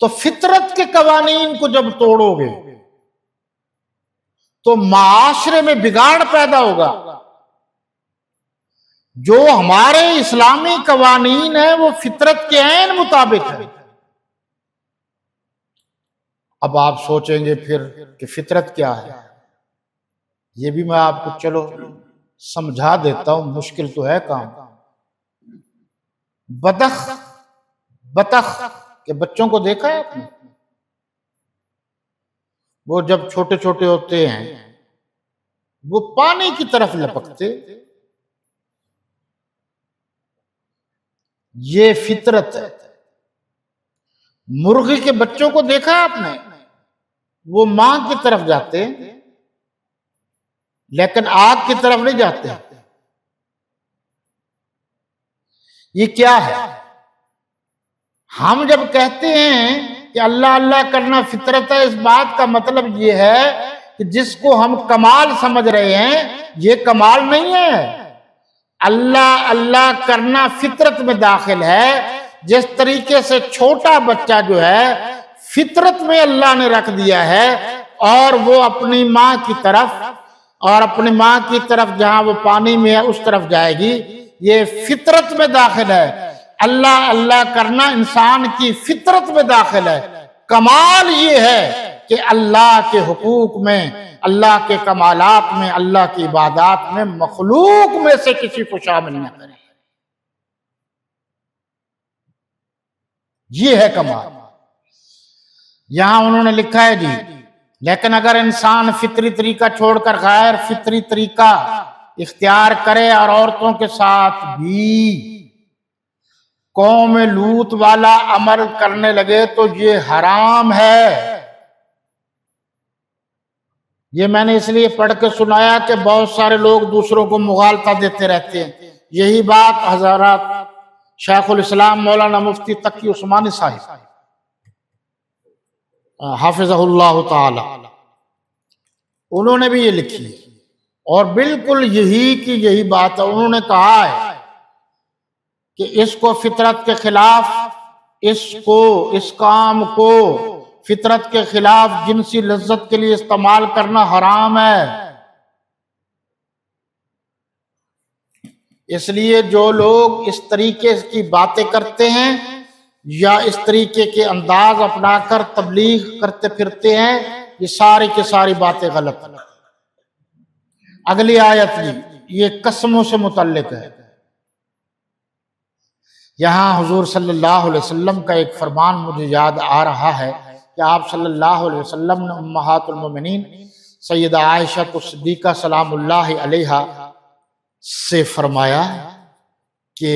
تو فطرت کے قوانین کو جب توڑو گے تو معاشرے میں بگاڑ پیدا ہوگا. جو ہمارے اسلامی قوانین ہیں وہ فطرت کے عین مطابق ہے. اب آپ سوچیں گے پھر کہ فطرت کیا ہے. یہ بھی میں آپ کو چلو سمجھا دیتا ہوں، مشکل تو ہے کام. بطخ کے بچوں کو دیکھا ہے آپ نے؟ وہ جب چھوٹے چھوٹے ہوتے ہیں وہ پانی کی طرف لپکتے. یہ فطرت ہے. مرغی کے بچوں کو دیکھا ہے آپ نے؟ وہ ماں کی طرف جاتے لیکن آگ کی طرف نہیں جاتے. یہ کیا ہے؟ ہم جب کہتے ہیں کہ اللہ اللہ کرنا فطرت ہے، اس بات کا مطلب یہ ہے کہ جس کو ہم کمال سمجھ رہے ہیں یہ کمال نہیں ہے. اللہ اللہ کرنا فطرت میں داخل ہے. جس طریقے سے چھوٹا بچہ جو ہے فطرت میں اللہ نے رکھ دیا ہے اور وہ اپنی ماں کی طرف جہاں وہ پانی میں ہے اس طرف جائے گی، یہ فطرت میں داخل ہے. اللہ اللہ کرنا انسان کی فطرت میں داخل ہے. کمال یہ ہے کہ اللہ کے حقوق میں، اللہ کے کمالات میں، اللہ کی عبادات میں مخلوق میں سے کسی کو شامل نہ کرے. یہ ہے کمال. یہاں انہوں نے لکھا ہے جی لیکن اگر انسان فطری طریقہ چھوڑ کر غیر فطری طریقہ اختیار کرے اور عورتوں کے ساتھ بھی قوم لوط والا عمل کرنے لگے تو یہ حرام ہے. یہ میں نے اس لیے پڑھ کے سنایا کہ بہت سارے لوگ دوسروں کو مغالطہ دیتے رہتے ہیں. یہی بات حضرات شیخ الاسلام مولانا مفتی تقی عثمانی صاحب حافظہ اللہ تعالی انہوں نے بھی یہ لکھی ہے اور بالکل یہی کی یہی بات ہے. انہوں نے کہا ہے کہ اس کو فطرت کے خلاف، اس کام کو فطرت کے خلاف جنسی لذت کے لیے استعمال کرنا حرام ہے. اس لیے جو لوگ اس طریقے کی باتیں کرتے ہیں یا اس طریقے کے انداز اپنا کر تبلیغ کرتے پھرتے ہیں، یہ ساری کی ساری باتیں غلط ہیں. اگلی آیت یہ قسموں سے متعلق ہے. یہاں حضور صلی اللہ علیہ وسلم کا ایک فرمان مجھے یاد آ رہا ہے کہ آپ صلی اللہ علیہ وسلم نے امہات المومنین سیدہ عائشہ صدیقہ سلام اللہ علیہا سے فرمایا کہ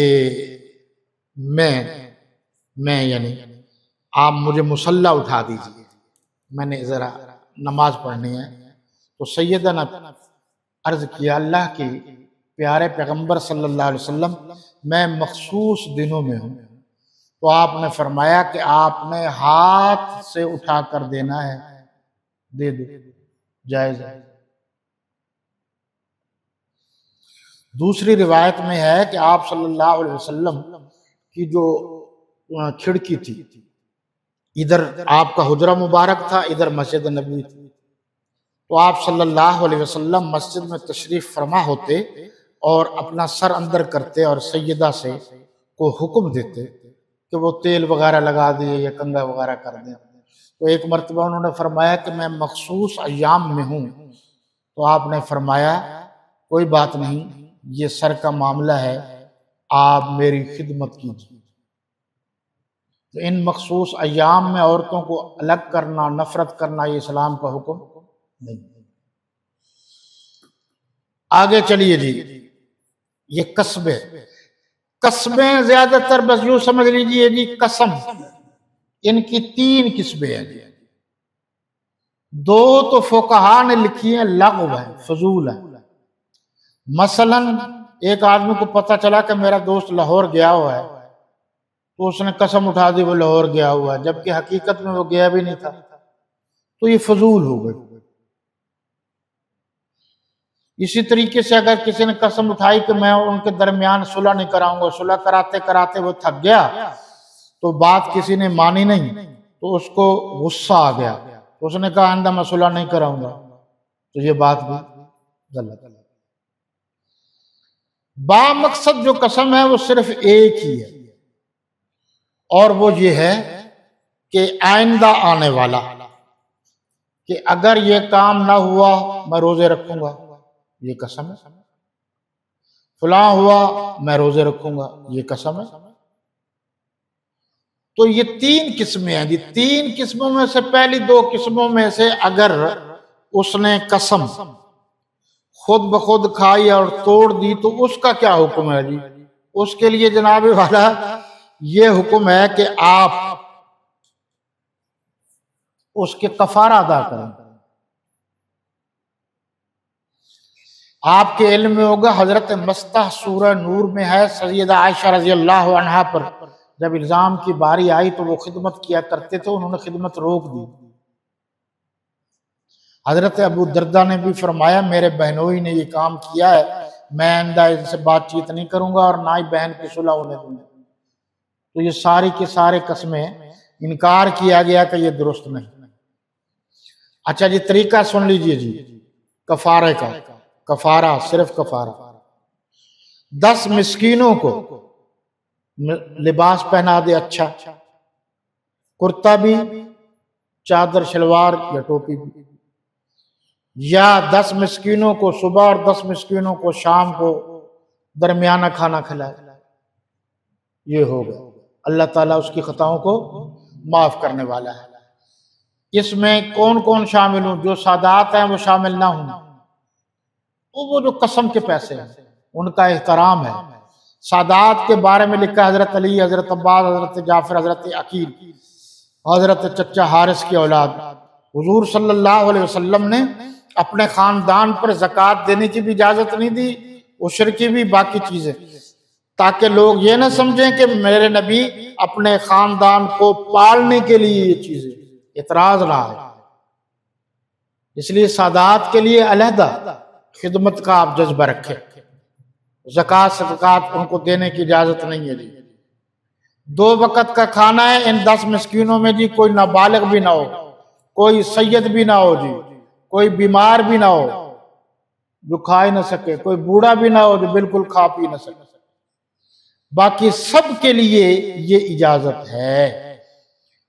میں یعنی آپ مجھے مصلی اٹھا دیجئے، میں نے ذرا نماز پڑھنی ہے. تو سیدہ نے عرض کیا اللہ کی پیارے پیغمبر صلی اللہ علیہ وسلم میں مخصوص دنوں میں ہوں. تو آپ نے فرمایا کہ آپ نے ہاتھ سے اٹھا کر دینا ہے، دے دو، جائز ہے. دوسری روایت میں ہے کہ آپ صلی اللہ علیہ وسلم کی جو کھڑکی تھی، ادھر آپ کا حجرہ مبارک تھا، ادھر مسجد نبوی تھی. تو آپ صلی اللہ علیہ وسلم مسجد میں تشریف فرما ہوتے اور اپنا سر اندر کرتے اور سیدہ سے کو حکم دیتے کہ وہ تیل وغیرہ لگا دے یا کنگھا وغیرہ کر دیں. تو ایک مرتبہ انہوں نے فرمایا کہ میں مخصوص ایام میں ہوں. تو آپ نے فرمایا کوئی بات نہیں، یہ سر کا معاملہ ہے، آپ میری خدمت کیجیے. تو ان مخصوص ایام میں عورتوں کو الگ کرنا، نفرت کرنا، یہ اسلام کا حکم نہیں. آگے چلیے جی، یہ قسمیں زیادہ تر بس یوں سمجھ لیجیے جی، قسم ان کی 3 قسمیں ہیں جی. 2 تو فقہا نے لکھی ہیں لغو ہے، فضول ہے. مثلا ایک آدمی کو پتہ چلا کہ میرا دوست لاہور گیا ہوا ہے، تو اس نے قسم اٹھا دی وہ لاہور گیا ہوا ہے، جبکہ حقیقت میں وہ گیا بھی نہیں تھا. تو یہ فضول ہو گئی. اسی طریقے سے اگر کسی نے قسم اٹھائی کہ میں ان کے درمیان صلح نہیں کراؤں گا، صلح کراتے کراتے وہ تھک گیا تو بات کسی نے مانی نہیں، تو تو اس کو غصہ آ گیا، تو اس نے کہا آئندہ میں صلح نہیں کراؤں گا، تو یہ بات بھی غلط ہے۔ با مقصد جو قسم ہے وہ صرف ایک ہی ہے، اور وہ یہ ہے کہ آئندہ آنے والا، کہ اگر یہ کام نہ ہوا میں روزے رکھوں گا، یہ قسم ہے، فلاں ہوا میں روزے رکھوں گا، یہ قسم ہے۔ تو یہ تین قسمیں ہیں جی، تین قسموں میں سے پہلی دو قسموں میں سے اگر اس نے قسم خود بخود کھائی اور توڑ دی تو اس کا کیا حکم ہے جی؟ اس کے لیے جناب والا یہ حکم ہے کہ آپ اس کے کفارہ ادا کریں۔ آپ کے علم میں ہوگا حضرت مستح سورہ نور میں ہے، سیدہ عائشہ رضی اللہ عنہا پر جب الزام کی باری آئی تو وہ خدمت کیا کرتے تھے، انہوں نے خدمت روک دی۔ حضرت ابو دردہ نے بھی فرمایا میرے بہنوئی نے یہ کام کیا ہے، میں آئندہ ان سے بات چیت نہیں کروں گا اور نہ ہی بہن کی صلح ہونے دوں گا۔ تو یہ ساری کے سارے قسمیں انکار کیا گیا کہ یہ درست نہیں۔ اچھا جی طریقہ سن لیجئے جی کفارے کا، کفارہ صرف کفارہ 10 مسکینوں کو لباس پہنا دے، اچھا کرتا بھی، چادر شلوار یا ٹوپی بھی، یا 10 مسکینوں کو صبح اور 10 مسکینوں کو شام کو درمیانہ کھانا کھلائے، یہ ہوگا۔ اللہ تعالیٰ اس کی خطاؤں کو معاف کرنے والا ہے۔ اس میں کون کون شامل ہوں؟ جو سادات ہیں وہ شامل نہ ہوں، وہ جو قسم کے پیسے ہیں ان کا احترام ہے۔ سادات کے بارے میں لکھا ہے حضرت علی، حضرت عباس، حضرت جعفر، حضرت عقیل، حضرت چچا حارث کی اولاد، حضور صلی اللہ علیہ وسلم نے اپنے خاندان پر زکوٰۃ دینے کی بھی اجازت نہیں دی، عشر کی بھی، باقی چیزیں، تاکہ لوگ یہ نہ سمجھیں کہ میرے نبی اپنے خاندان کو پالنے کے لیے یہ چیزیں، اعتراض نہ آئے۔ اس لیے سادات کے لیے علیحدہ خدمت کا آپ جذبہ رکھیں، زکوٰۃ صدقات ان کو دینے کی اجازت نہیں ہے جی۔ 2 وقت کا کھانا ہے، ان 10 مسکینوں میں جی کوئی نابالغ بھی نہ ہو، کوئی سید بھی نہ ہو جی، کوئی بیمار بھی نہ ہو جو کھا ہی نہ سکے، کوئی بوڑھا بھی نہ ہو جو بالکل کھا پی نہ سکے، باقی سب کے لیے یہ اجازت ہے۔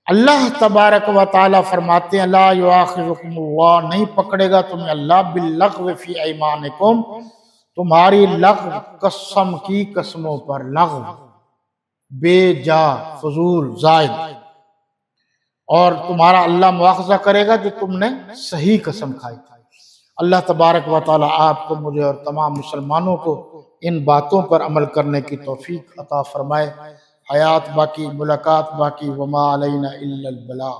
اللہ تبارک و تعالی فرماتے ہیں لا یؤاخذکم اللہ، نہیں پکڑے گا تمہیں اللہ باللغو فی ایمانکم، تمہاری لغو قسم کی قسموں پر، لغو بے جا، فضول، زائد، اور تمہارا اللہ مواخذہ کرے گا جو تم نے صحیح قسم کھائی تھی۔ اللہ تبارک و تعالی آپ کو، مجھے اور تمام مسلمانوں کو ان باتوں پر عمل کرنے کی توفیق عطا فرمائے۔ حیات باقی، ملاقات باقی، وما علینا الا البلاغ۔